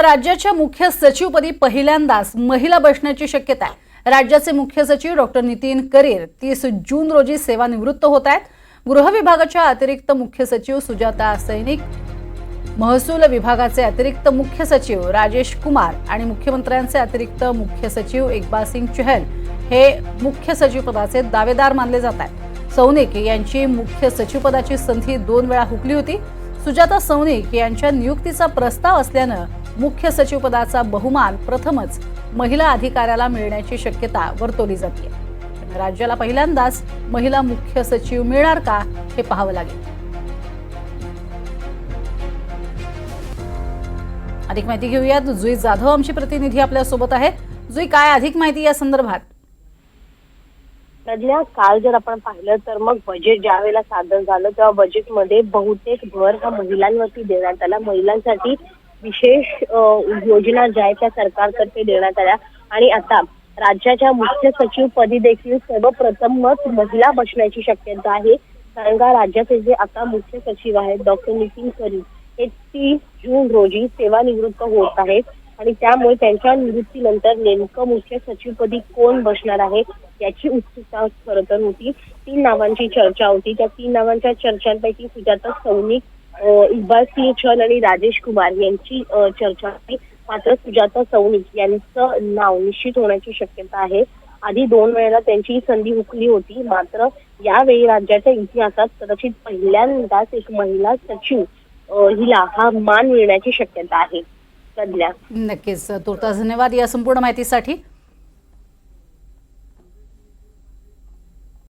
राज्याच्या मुख्य सचिवपदी पहिल्यांदाच महिला बसण्याची शक्यता आहे। राज्याचे मुख्य सचिव डॉक्टर नितीन करीर 30 जून रोजी सेवानिवृत्त होत आहेत। गृह विभागाच्या अतिरिक्त मुख्य सचिव सुजाता सैनिक, महसूल विभागाचे अतिरिक्त मुख्य सचिव राजेश कुमार आणि मुख्यमंत्र्यांचे अतिरिक्त मुख्य सचिव इकबाल सिंह चहल हे मुख्य सचिव पदाचे दावेदार मानले जात आहेत। सौनिक यांची मुख्य सचिव पदाची संधी 2 वेळा हुकली होती। सुजाता सौनिक यांच्या नियुक्तीचा प्रस्ताव असल्यानं मुख्य सचिव पदाचा बहुमान प्रथमच महिला अधिकाऱ्याला मिळण्याची शक्यता वर्तवली जाते। राज्याला पहिल्यांदाच महिला मुख्य सचिव मिळणार का हे पाहावं लागेल। अधिक माहिती घेऊयात। जुई जाधव आमची प्रतिनिधी आपल्या सोबत आहे। जुई, काय अधिक माहिती या संदर्भात? काल जर आपण पाहिलं तर मग बजेट ज्यावेळेला सादर झालं तेव्हा बजेटमध्ये बहुतेक भर हा महिलांवरती देण्यात आला। महिलांसाठी विशेष योजना ज्या आहेत त्या सरकारतर्फे देण्यात आल्या आणि आता राज्याच्या मुख्य सचिव पदी देखील सर्वप्रथमच महिला बसण्याची शक्यता आहे। कारण का राज्याचे जे आता मुख्य सचिव आहेत डॉक्टर नितीन करीर हे 30 जून रोजी सेवानिवृत्त होत आहेत आणि त्यामुळे त्यांच्या निवृत्तीनंतर नेमकं मुख्य सचिवपदी कोण बसणार आहे याची उत्सुकता खरं तर होती। 3 नावांची चर्चा होती। त्या 3 नावांच्या चर्चांपैकी सुजाता सौनिक, इकबाल सिंह चहल आणि राजेश कुमार यांची चर्चा होती। मात्र सुजाता सौनिक यांचं नाव निश्चित होण्याची शक्यता आहे। आधी 2 वेळेला त्यांची संधी हुकली होती, मात्र यावेळी राज्याच्या इतिहासात कदाचित पहिल्यांदाच एक महिला सचिव हिला हा मान मिळण्याची शक्यता आहे। नक्कीच, तुर्तास धन्यवाद या संपूर्ण माहितीसाठी।